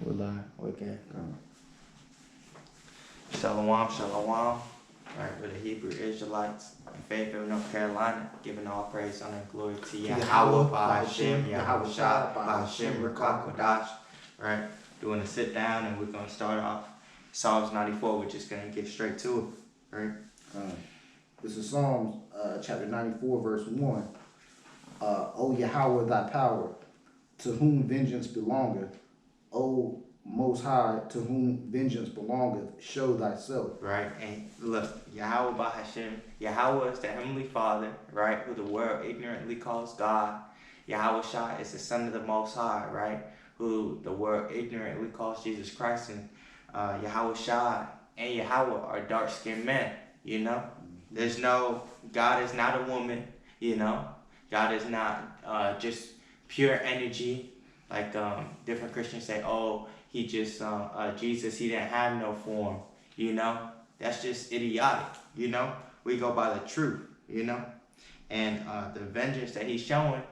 We're live. Okay. Shalom, shalom. Right, we're the Hebrew Israelites in Fayetteville, North Carolina, giving all praise, honor, and glory to Yahweh, by Hashem, Yahweh Shah, by Hashem, Ruach Kodash. Right, doing a sit down, and we're going to start off Psalms 94. We're just going to get straight to it. Right? This is Psalms chapter 94, verse 1. O Yahweh, thy power, to whom vengeance belongeth. O Most High, to whom vengeance belongeth, show thyself. Right, and look, Yahweh by Hashem. Yahweh is the Heavenly Father, right, who the world ignorantly calls God. Yahweh Shah is the Son of the Most High, right, who the world ignorantly calls Jesus Christ. And Yahweh Shah and Yahweh are dark-skinned men, you know. There's no, God is not a woman, you know. God is not just pure energy, like different Christians say, oh, he just, Jesus, he didn't have no form, you know. That's just idiotic, you know. We go by the truth, you know. And the vengeance that he's showing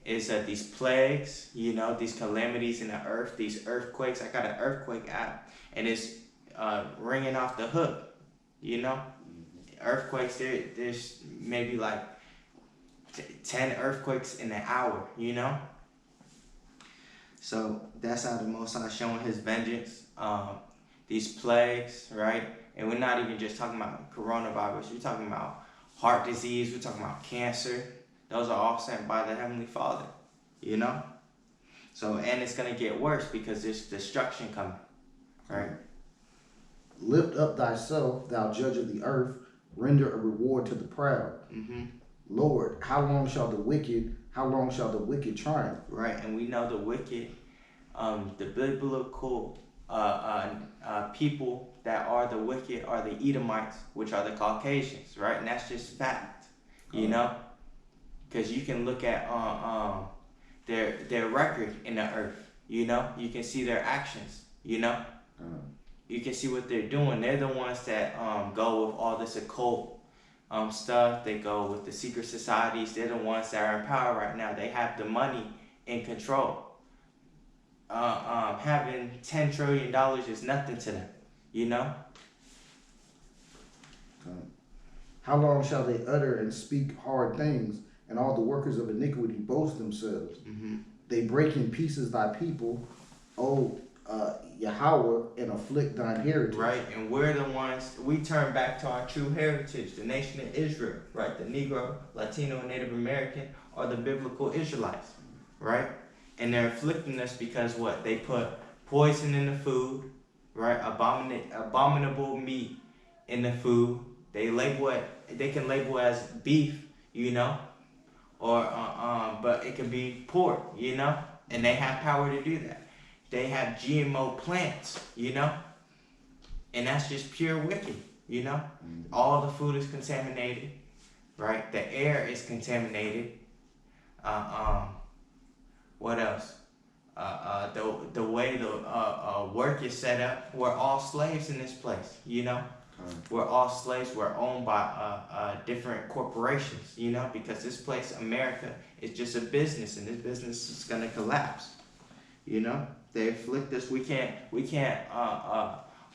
is these plagues, you know, these calamities in the earth, these earthquakes. I got an earthquake app, and it's ringing off the hook, you know. Earthquakes, there's maybe like 10 earthquakes in an hour, you know. So that's how the Most High is showing his vengeance. These plagues, right? And we're not even just talking about coronavirus. We're talking about heart disease. We're talking about cancer. Those are all sent by the Heavenly Father, you know. So, and it's going to get worse because there's destruction coming, right? Lift up thyself, thou judge of the earth. Render a reward to the proud. Lord, how long shall the wicked triumph? Right, and we know the wicked, the biblical people that are the wicked are the Edomites, which are the Caucasians, right? And that's just fact, you know, because you can look at their record in the earth, you know, you can see their actions, you know. You can see what they're doing. They're the ones that go with all this occult stuff. They go with the secret societies. They're the ones that are in power right now. They have the money in control. Having $10 trillion is nothing to them, you know? How long shall they utter and speak hard things, and all the workers of iniquity boast themselves? They break in pieces thy people, O Yahweh, and afflict thine heritage. Right, and we're the ones, we turn back to our true heritage, the nation of Israel, right? The Negro, Latino, and Native American are the biblical Israelites, right? And they're afflicting us because what? They put poison in the food, right? Abominable meat in the food. They label it, they can label as beef, you know? Or, but it can be pork, you know? And they have power to do that. They have GMO plants, you know? And that's just pure wicked, you know? All the food is contaminated, right? The air is contaminated. What else? The way the work is set up, we're all slaves in this place, you know? We're all slaves. We're owned by different corporations, you know? Because this place, America, is just a business, and this business is going to collapse, you know? They afflict us. We can't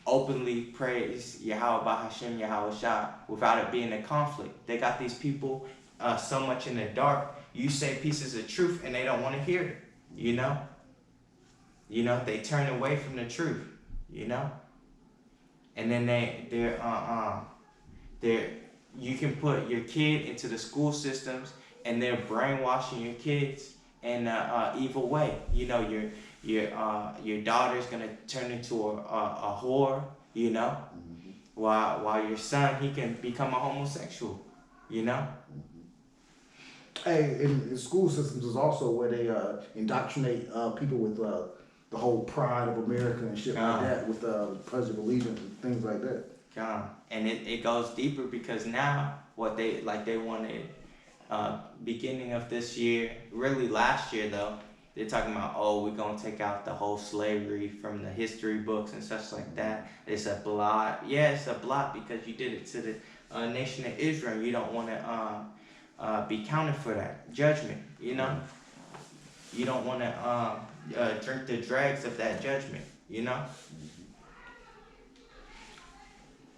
openly praise Yahweh by Hashem, Yahweh Shah without it being a conflict. They got these people so much in the dark. You say pieces of truth and they don't want to hear it, you know? You know, they turn away from the truth, you know? And then you can put your kid into the school systems and they're brainwashing your kids in an evil way. You know, your daughter's gonna turn into a whore, you know, while your son, he can become a homosexual, you know. Hey, in school systems is also where they indoctrinate people with the whole pride of America and shit like that, with Pledge of Allegiance and things like that. And it goes deeper because now what they wanted beginning of this year, really last year though, they're talking about, oh, we're going to take out the whole slavery from the history books and such like that. It's a blot. Yeah, it's a blot because you did it to the nation of Israel. You don't want to be counted for that judgment, you know? You don't want to drink the dregs of that judgment, you know?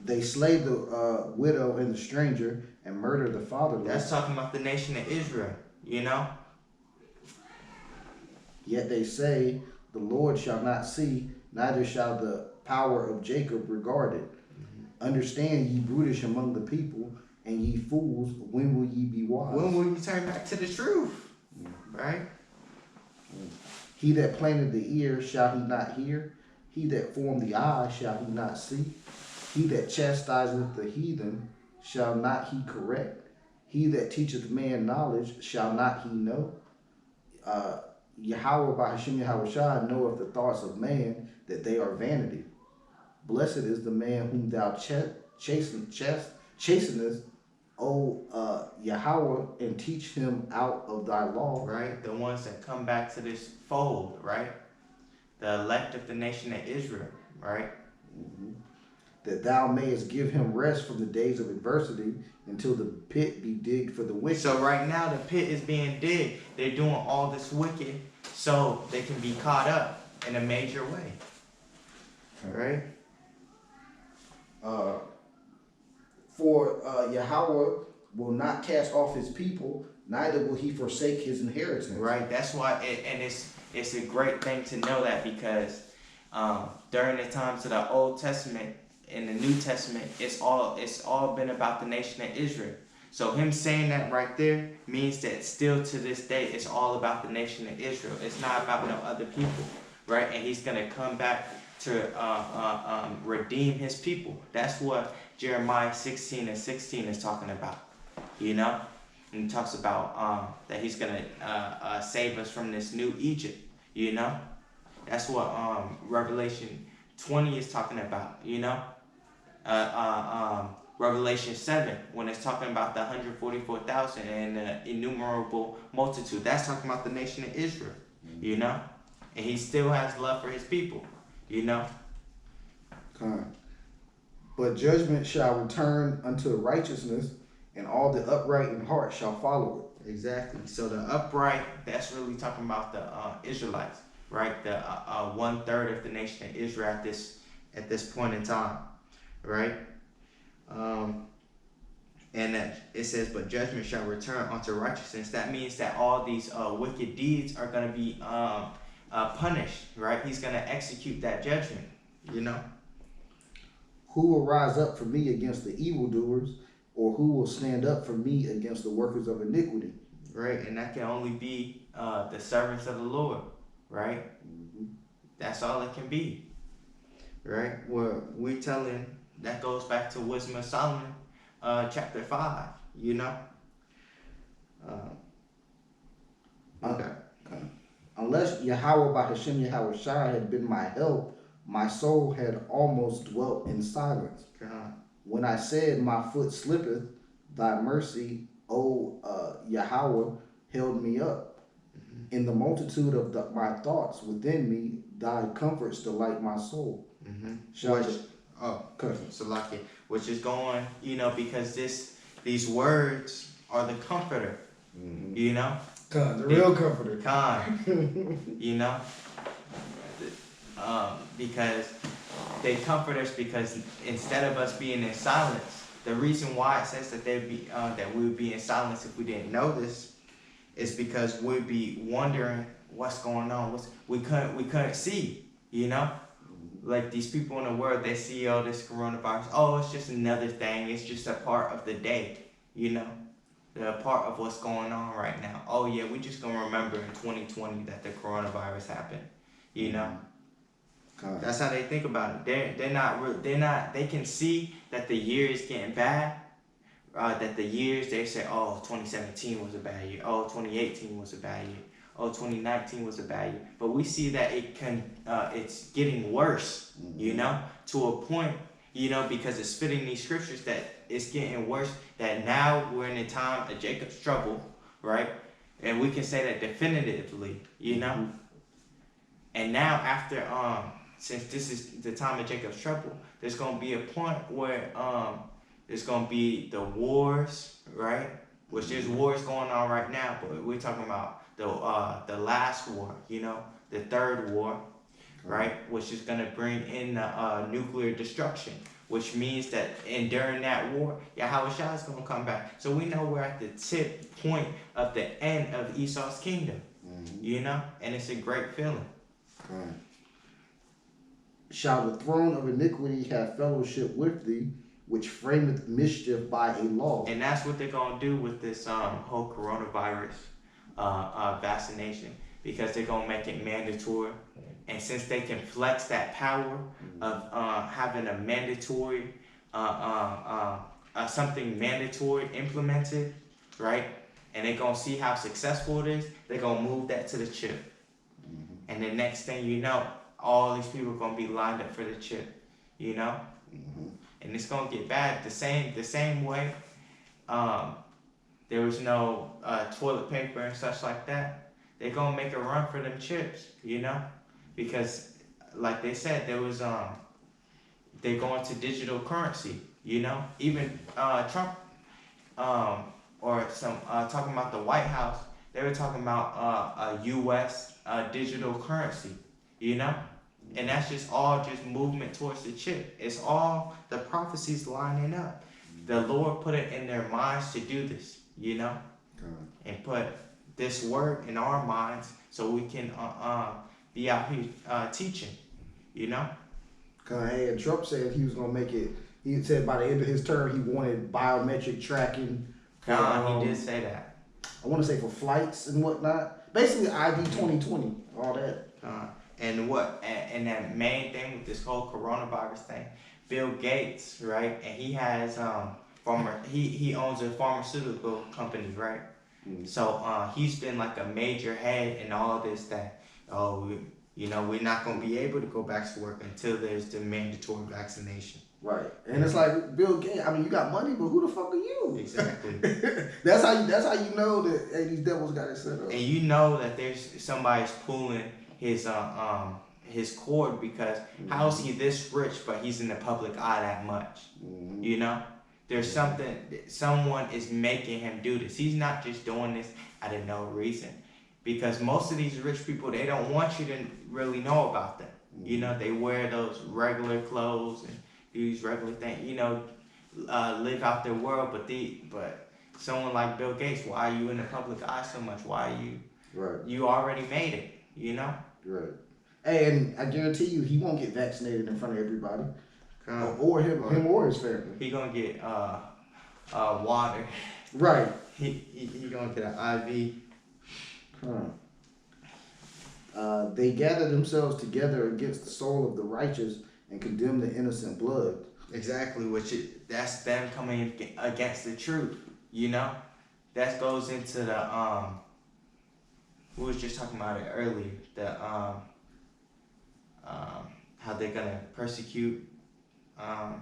They slay the widow and the stranger and murder the fatherless. That's talking about the nation of Israel, you know? Yet they say, the Lord shall not see, neither shall the power of Jacob regard it. Understand, ye brutish among the people, and ye fools, when will ye be wise? When will you turn back to the truth? Right? He that planted the ear, shall he not hear? He that formed the eye, shall he not see? He that chastiseth the heathen, shall not he correct? He that teacheth man knowledge, shall not he know? Yahweh by Hashem Yahweh Shai knoweth the thoughts of man, that they are vanity. Blessed is the man whom thou chastenest, O Yahweh, and teach him out of thy law. Right? The ones that come back to this fold, right? The elect of the nation of Israel, right? That thou mayest give him rest from the days of adversity, until the pit be digged for the wicked. So right now the pit is being digged. They're doing all this wicked so they can be caught up in a major way. Right? For Yahweh will not cast off his people, neither will he forsake his inheritance. Right. That's why, and it's a great thing to know that, because during the times of the Old Testament and the New Testament, it's all been about the nation of Israel. So him saying that right there means that still to this day, it's all about the nation of Israel. It's not about no other people, right? And he's gonna come back to redeem his people. That's what Jeremiah 16:16 is talking about, you know? And he talks about that he's gonna save us from this new Egypt, you know? That's what Revelation 20 is talking about, you know? Revelation 7, when it's talking about the 144,000 and the innumerable multitude, that's talking about the nation of Israel, you know? And he still has love for his people, you know? But judgment shall return unto righteousness, and all the upright in heart shall follow it. Exactly. So the upright, that's really talking about the Israelites, right? The 1/3 of the nation of Israel at this point in time, right? And that it says, but judgment shall return unto righteousness. That means that all these wicked deeds are going to be punished, right? He's going to execute that judgment, you know? Who will rise up for me against the evildoers, or who will stand up for me against the workers of iniquity? Right, and that can only be the servants of the Lord, right? That's all it can be, right? Where we're telling, that goes back to Wisdom of Solomon, chapter 5, you know? Okay. Unless Yahweh by Hashem Yahweh Shai had been my help, my soul had almost dwelt in silence. God. When I said, my foot slippeth, thy mercy, O Yahweh, held me up. In the multitude of my thoughts within me, thy comforts delight my soul. Which is going, you know, because these words are the comforter, you know? The real comforter. You know? Because they comfort us, because instead of us being in silence, the reason why it says that that we would be in silence if we didn't know this is because we'd be wondering what's going on. We couldn't see, you know? Like these people in the world, they see all this coronavirus. Oh, it's just another thing. It's just a part of the day, you know? They're a part of what's going on right now. Oh yeah, we just gonna remember in 2020 that the coronavirus happened, you know? That's how they think about it. They can see that the year is getting bad. That the years, they say, oh, 2017 was a bad year. Oh, 2018 was a bad year. Oh, 2019 was a bad year. But we see that it's getting worse, you know, to a point, you know, because it's fitting these scriptures that it's getting worse, that now we're in the time of Jacob's trouble, right? And we can say that definitively, you know. And now after, since this is the time of Jacob's trouble, there's going to be a point where there's going to be the wars, right? Which there's wars going on right now, but we're talking about the last war, you know, the third war, right? Which is gonna bring in the nuclear destruction, which means that and during that war, Yahweh Shah is gonna come back. So we know we're at the tip point of the end of Esau's kingdom, you know, and it's a great feeling. Shall the throne of iniquity have fellowship with thee, which frameth mischief by a law? And that's what they're gonna do with this whole coronavirus vaccination, because they're gonna make it mandatory. And since they can flex that power of having a mandatory something mandatory implemented, right? And they're gonna see how successful it is. They're gonna move that to the chip, and the next thing you know, all these people are gonna be lined up for the chip, you know. And it's gonna get bad the same way. There was no toilet paper and such like that. They're gonna make a run for them chips, you know, because like they said, there was they're going to digital currency, you know. Even Trump or some talking about the White House, they were talking about a U.S. Digital currency, you know. And that's just all just movement towards the chip. It's all the prophecies lining up. The Lord put it in their minds to do this, you know, and put this word in our minds so we can be out here teaching, you know. And Trump said he was gonna make it. He said by the end of his term he wanted biometric tracking. He did say that. I want to say for flights and whatnot. Basically, ID 2020, all that. And that main thing with this whole coronavirus thing, Bill Gates, right? And he has he owns a pharmaceutical company, right? So he's been like a major head in all of this. That we're not gonna be able to go back to work until there's the mandatory vaccination. Right, and it's like Bill Gates. I mean, you got money, but who the fuck are you? Exactly. That's how you know that these devils got it set up. And you know that there's somebody's pulling his cord, because how is he this rich but he's in the public eye that much? You know, there's someone is making him do this. He's not just doing this out of no reason, because most of these rich people, they don't want you to really know about them. You know, they wear those regular clothes and do these regular things, you know, live out their world, but someone like Bill Gates, why are you in the public eye so much? Why are you you already made it, you know? Right. And I guarantee you, he won't get vaccinated in front of everybody, or him or his family. He gonna get water. Right. He gonna get an IV. They gather themselves together against the soul of the righteous and condemn the innocent blood. Exactly, that's them coming against the truth. You know, that goes into the we was just talking about it earlier. The how they're gonna persecute us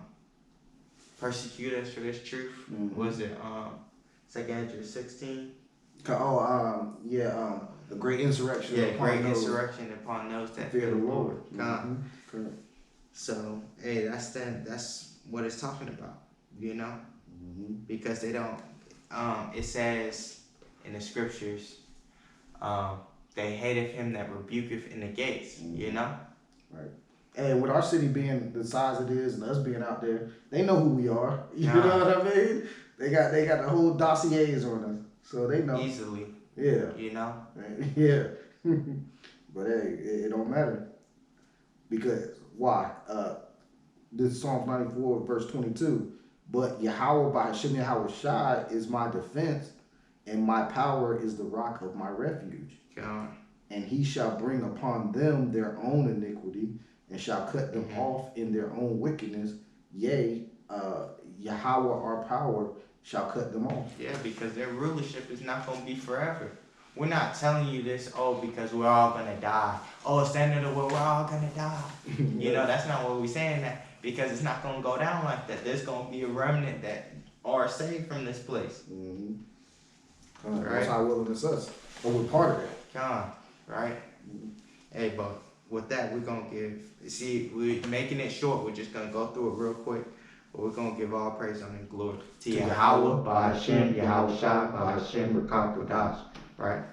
for this truth. Was it 2 Ezra 16? The great insurrection. Yeah, great insurrection upon those that fear the Lord. So hey, that's what it's talking about, you know, because they don't. It says in the scriptures, they hateth him that rebuketh in the gates, you know. Right. And with our city being the size it is and us being out there, they know who we are. You know what I mean? They got the whole dossiers on us, so they know easily. Yeah. You know. Yeah. But hey, it don't matter, because why? This is Psalm 94 verse 22. But Yahweh by Hashem Yahweh Shai is my defense, and my power is the rock of my refuge. God. And he shall bring upon them their own iniquity, and shall cut them off in their own wickedness. Yea, Yahweh our power shall cut them off. Yeah, because their rulership is not going to be forever. We're not telling you this, because we're all going to die. It's the end of the world, we're all going to die. You know, that's not what we're saying, that, because it's not going to go down like that. There's going to be a remnant that are saved from this place. Right. That's how willing it's us. But we're part of it. Right? Hey, but with that, we're going to we're making it short. We're just going to go through it real quick. But we're going to give all praise honor and glory to Yahweh, by Hashem, Yahweh Shai, by Hashem, Rakah Kodash. Right?